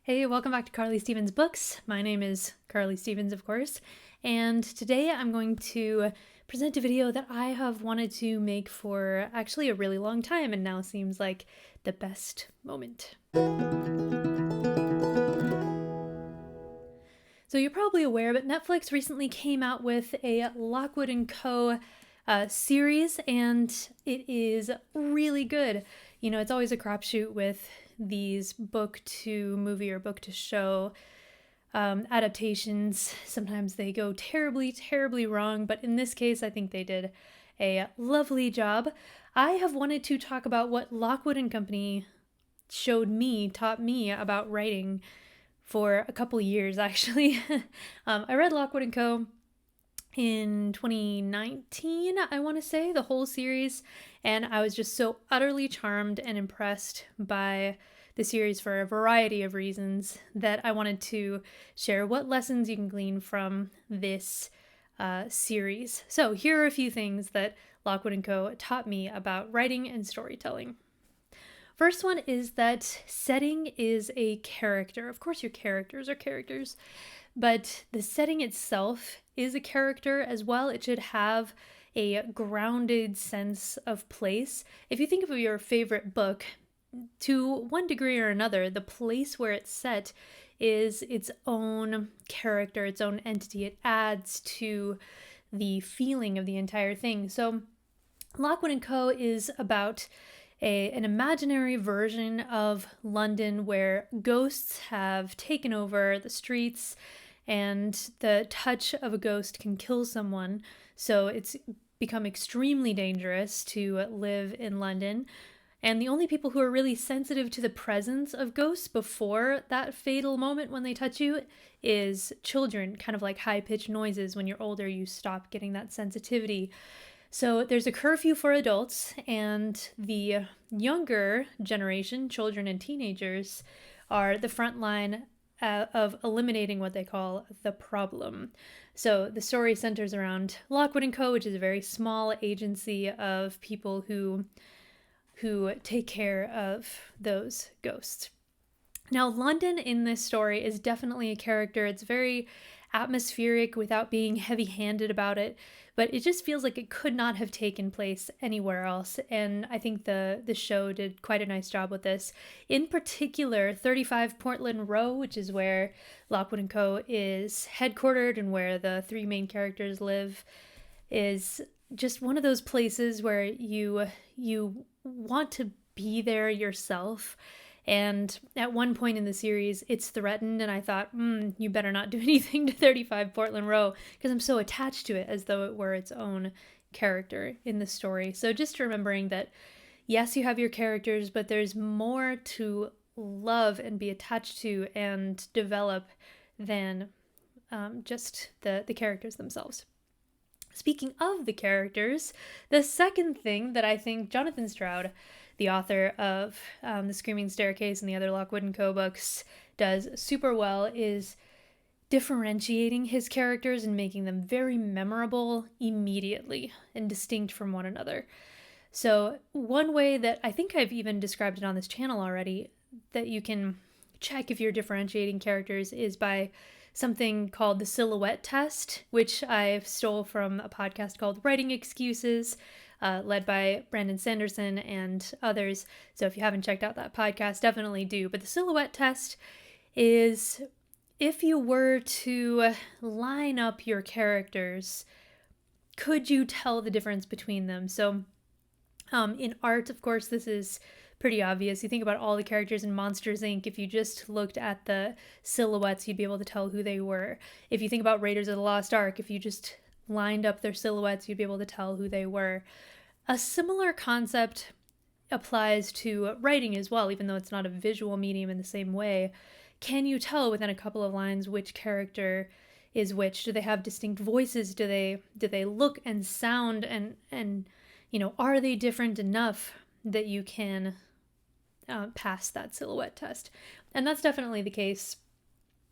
Hey, welcome back to Carly Stevens Books. My name is Carly Stevens, of course, and today I'm going to present a video that I have wanted to make for actually a really long time and now seems like the best moment. So you're probably aware, but Netflix recently came out with a Lockwood Co. Series, and it is really good. You know, it's always a crapshoot with these book to movie or book to show adaptations. Sometimes they go terribly, terribly wrong, but in this case, I think they did a lovely job. I have wanted to talk about what Lockwood and Company taught me about writing for a couple years, actually. I read Lockwood & Co. in 2019, I want to say, the whole series, and I was just so utterly charmed and impressed by the series for a variety of reasons that I wanted to share what lessons you can glean from this series. So here are a few things that Lockwood & Co. taught me about writing and storytelling. First one is that setting is a character. Of course, your characters are characters, but the setting itself is a character as well. It should have a grounded sense of place. If you think of your favorite book, to one degree or another, the place where it's set is its own character, its own entity. It adds to the feeling of the entire thing. So Lockwood & Co. is about an imaginary version of London where ghosts have taken over the streets and the touch of a ghost can kill someone. So it's become extremely dangerous to live in London. And the only people who are really sensitive to the presence of ghosts before that fatal moment when they touch you is children, kind of like high-pitched noises. When you're older, you stop getting that sensitivity. So there's a curfew for adults, and the younger generation, children and teenagers, are the front line of eliminating what they call the problem. So the story centers around Lockwood & Co., which is a very small agency of people who take care of those ghosts. Now, London in this story is definitely a character. It's very atmospheric without being heavy-handed about it, but it just feels like it could not have taken place anywhere else, and I think the show did quite a nice job with this. In particular, 35 Portland Row, which is where Lockwood & Co. is headquartered and where the three main characters live, is just one of those places where you want to be there yourself. And at one point in the series, it's threatened, and I thought, you better not do anything to 35 Portland Row, because I'm so attached to it as though it were its own character in the story. So just remembering that, yes, you have your characters, but there's more to love and be attached to and develop than just the characters themselves. Speaking of the characters, the second thing that I think Jonathan Stroud, the author of The Screaming Staircase and the other Lockwood & Co. books, does super well is differentiating his characters and making them very memorable immediately and distinct from one another. So one way that I think I've even described it on this channel already, that you can check if you're differentiating characters, is by something called the silhouette test, which I stole from a podcast called Writing Excuses, led by Brandon Sanderson and others. So if you haven't checked out that podcast, definitely do. But the silhouette test is if you were to line up your characters, could you tell the difference between them? So in art, of course, this is pretty obvious. You think about all the characters in Monsters, Inc. If you just looked at the silhouettes, you'd be able to tell who they were. If you think about Raiders of the Lost Ark, if you just lined up their silhouettes, you'd be able to tell who they were. A similar concept applies to writing as well, even though it's not a visual medium in the same way. Can you tell within a couple of lines which character is which? Do they have distinct voices? Do they look and sound and are they different enough that you can pass that silhouette test? And that's definitely the case,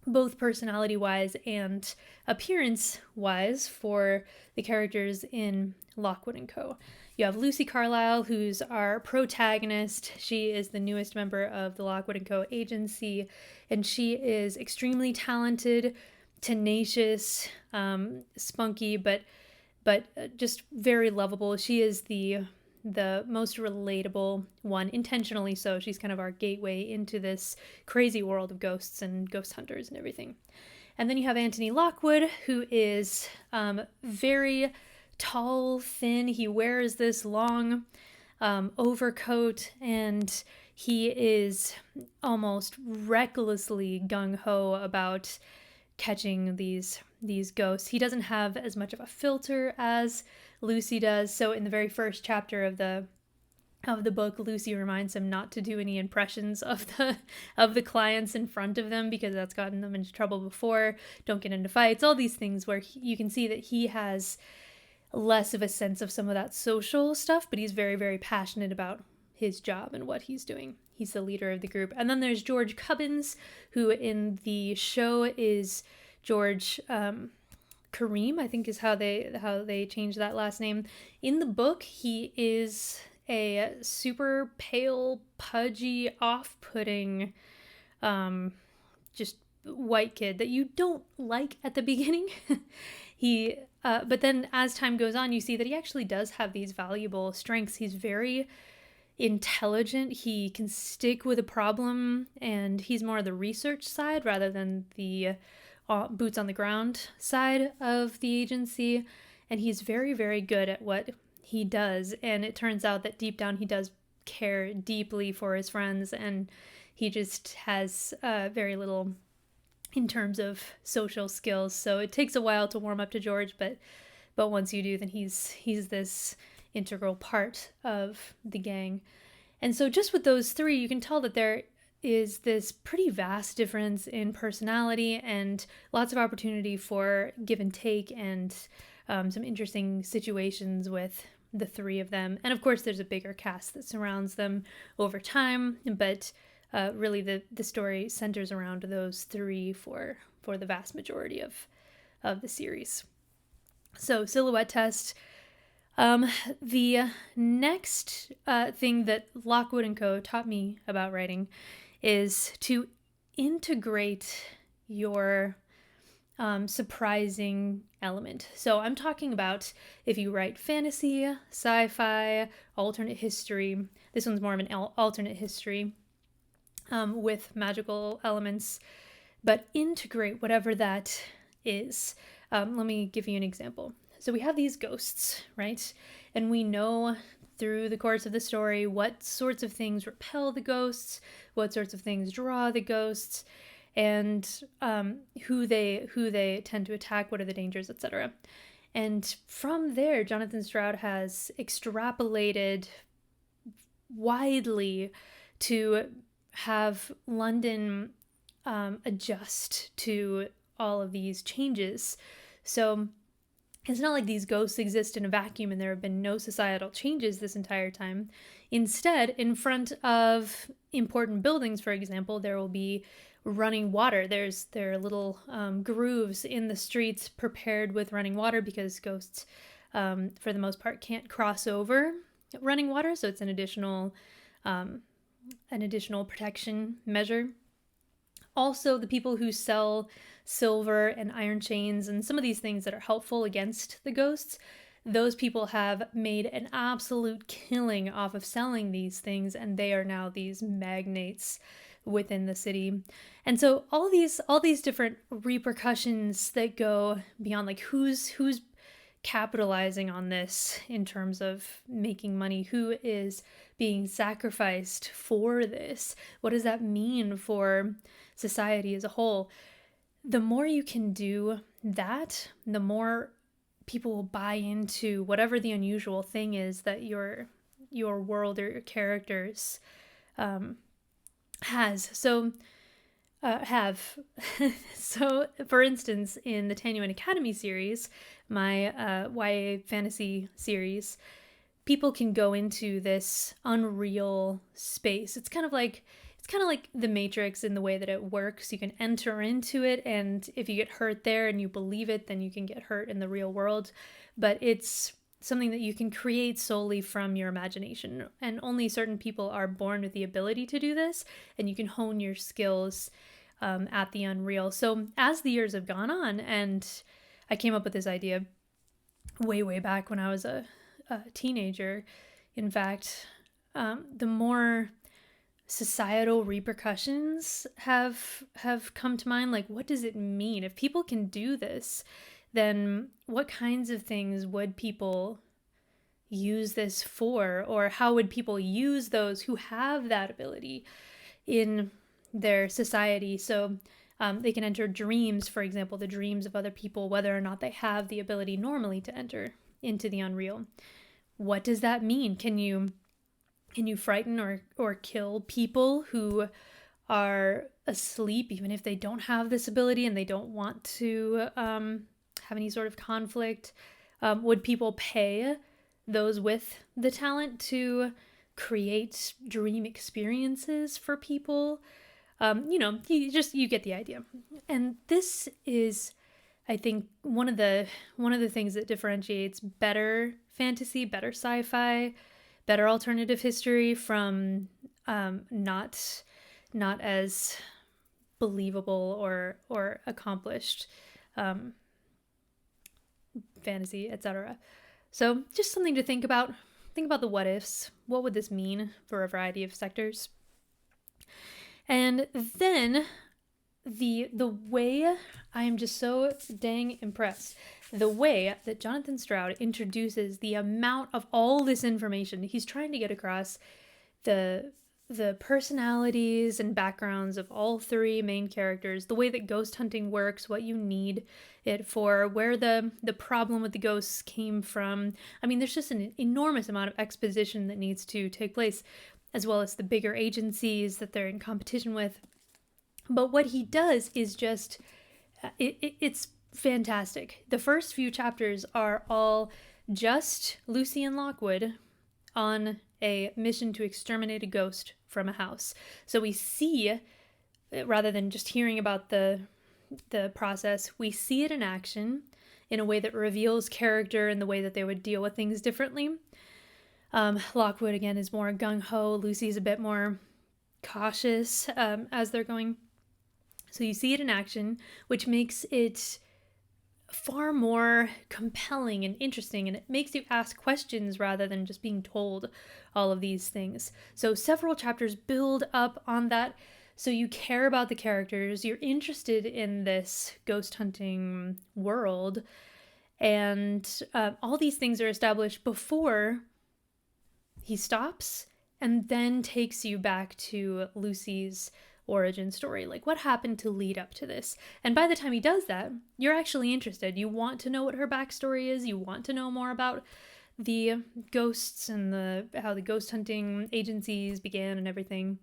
both personality-wise and appearance-wise, for the characters in Lockwood & Co. You have Lucy Carlisle, who's our protagonist. She is the newest member of the Lockwood Co agency, and she is extremely talented, tenacious, spunky, but just very lovable. She is the most relatable one, intentionally so. She's kind of our gateway into this crazy world of ghosts and ghost hunters and everything. And then you have Anthony Lockwood, who is very tall, thin. He wears this long overcoat, and he is almost recklessly gung-ho about catching these ghosts. He doesn't have as much of a filter as Lucy does. So in the very first chapter of the book, Lucy reminds him not to do any impressions of the clients in front of them, because that's gotten them into trouble before. Don't get into fights, all these things where you can see that he has less of a sense of some of that social stuff, but he's very, very passionate about his job and what he's doing. He's the leader of the group. And then there's George Cubbins, who in the show is George Kareem, I think is how they changed that last name. In the book, he is a super pale, pudgy, off-putting, just white kid that you don't like at the beginning. But then as time goes on, you see that he actually does have these valuable strengths. He's very intelligent. He can stick with a problem, and he's more the research side rather than the boots on the ground side of the agency. And he's very, very good at what he does. And it turns out that deep down he does care deeply for his friends, and he just has very little in terms of social skills. So it takes a while to warm up to George, but once you do, then he's this integral part of the gang. And so just with those three, you can tell that there is this pretty vast difference in personality and lots of opportunity for give and take, and some interesting situations with the three of them. And of course, there's a bigger cast that surrounds them over time, but really the story centers around those three for the vast majority of the series. So silhouette test. The next thing that Lockwood Co. taught me about writing is to integrate your surprising element. So I'm talking about if you write fantasy, sci-fi, alternate history. This one's more of an alternate history with magical elements, but integrate whatever that is. Let me give you an example. So we have these ghosts, right? And we know through the course of the story what sorts of things repel the ghosts, what sorts of things draw the ghosts, and who they tend to attack, what are the dangers, etc. And from there, Jonathan Stroud has extrapolated widely to have London adjust to all of these changes. So it's not like these ghosts exist in a vacuum and there have been no societal changes this entire time. Instead, in front of important buildings, for example, there will be running water. There are little grooves in the streets prepared with running water, because ghosts, for the most part, can't cross over running water. So it's an additional protection measure. Also, the people who sell silver and iron chains and some of these things that are helpful against the ghosts, those people have made an absolute killing off of selling these things, and they are now these magnates within the city. And so all these different repercussions that go beyond, like who's capitalizing on this in terms of making money, who is being sacrificed for this, what does that mean for society as a whole? The more you can do that, the more people will buy into whatever the unusual thing is that your world or your characters has. So so for instance, in the Tanyuan Academy series, my YA fantasy series, people can go into this unreal space. It's kind of like The Matrix in the way that it works. You can enter into it, and if you get hurt there and you believe it, then you can get hurt in the real world. But it's something that you can create solely from your imagination, and only certain people are born with the ability to do this, and you can hone your skills at the Unreal. So as the years have gone on, and I came up with this idea way back when I was a teenager, in fact, the more societal repercussions have come to mind. Like, what does it mean if people can do this? Then what kinds of things would people use this for, or how would people use those who have that ability in their society? So they can enter dreams, for example, the dreams of other people, whether or not they have the ability normally to enter into the Unreal. What does that mean? Can you frighten or kill people who are asleep, even if they don't have this ability and they don't want to have any sort of conflict? Would people pay those with the talent to create dream experiences for people? You get the idea. And this is, I think, one of the things that differentiates better fantasy, better sci-fi, better alternative history from not as believable or accomplished fantasy, etc. So just something to think about. Think about the what ifs. What would this mean for a variety of sectors? And then the way, I am just so dang impressed, the way that Jonathan Stroud introduces the amount of all this information. He's trying to get across the personalities and backgrounds of all three main characters, the way that ghost hunting works, what you need it for, where the problem with the ghosts came from. I mean, there's just an enormous amount of exposition that needs to take place, as well as the bigger agencies that they're in competition with. But what he does is just, it's fantastic. The first few chapters are all just Lucy and Lockwood on a mission to exterminate a ghost from a house. So we see, rather than just hearing about the process, we see it in action in a way that reveals character and the way that they would deal with things differently. Lockwood, again, is more gung-ho. Lucy's a bit more cautious as they're going. So you see it in action, which makes it far more compelling and interesting, and it makes you ask questions rather than just being told all of these things. So several chapters build up on that, so you care about the characters, you're interested in this ghost hunting world, and all these things are established before he stops and then takes you back to Lucy's origin story. Like, what happened to lead up to this? And by the time he does that, you're actually interested. You want to know what her backstory is. You want to know more about the ghosts and how the ghost hunting agencies began and everything,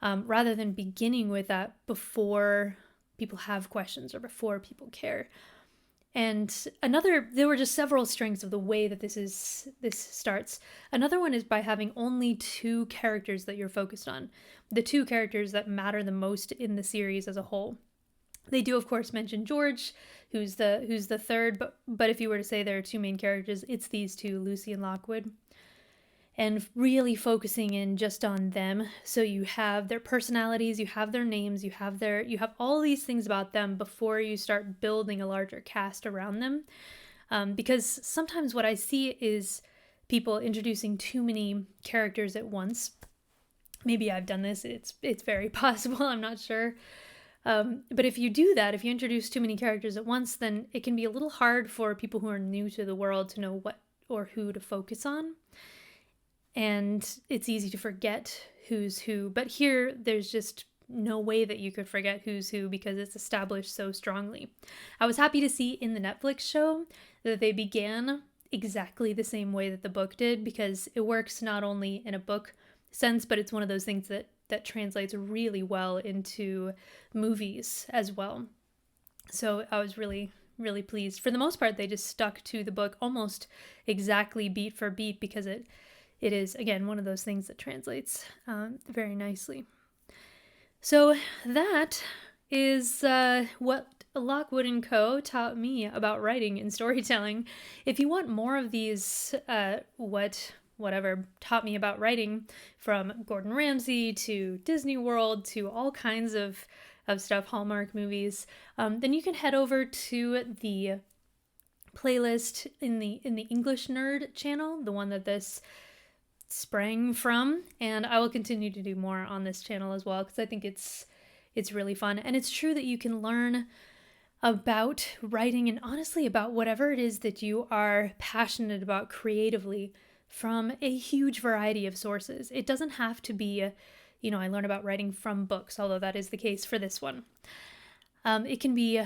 rather than beginning with that before people have questions or before people care. And there were just several strengths of the way that this starts. Another one is by having only two characters that you're focused on, the two characters that matter the most in the series as a whole. They do, of course, mention George, who's the third, but if you were to say there are two main characters, it's these two, Lucy and Lockwood. And really focusing in just on them. So you have their personalities, you have their names, you have all these things about them before you start building a larger cast around them. Because sometimes what I see is people introducing too many characters at once. Maybe I've done this, it's very possible, I'm not sure. But if you do that, if you introduce too many characters at once, then it can be a little hard for people who are new to the world to know what or who to focus on. And it's easy to forget who's who. But here, there's just no way that you could forget who's who because it's established so strongly. I was happy to see in the Netflix show that they began exactly the same way that the book did, because it works not only in a book sense, but it's one of those things that translates really well into movies as well. So I was really, really pleased. For the most part, they just stuck to the book almost exactly beat for beat, because it is, again, one of those things that translates very nicely. So that is what Lockwood Co. taught me about writing and storytelling. If you want more of these, whatever taught me about writing, from Gordon Ramsay to Disney World to all kinds of stuff, Hallmark movies, then you can head over to the playlist in the English Nerd channel, the one that this sprang from, and I will continue to do more on this channel as well because I think it's really fun. And it's true that you can learn about writing and honestly about whatever it is that you are passionate about creatively from a huge variety of sources. It doesn't have to be, I learn about writing from books, although that is the case for this one. It can be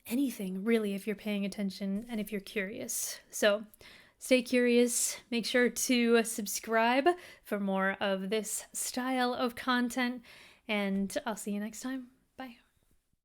anything, really, if you're paying attention and if you're curious. So stay curious. Make sure to subscribe for more of this style of content, and I'll see you next time.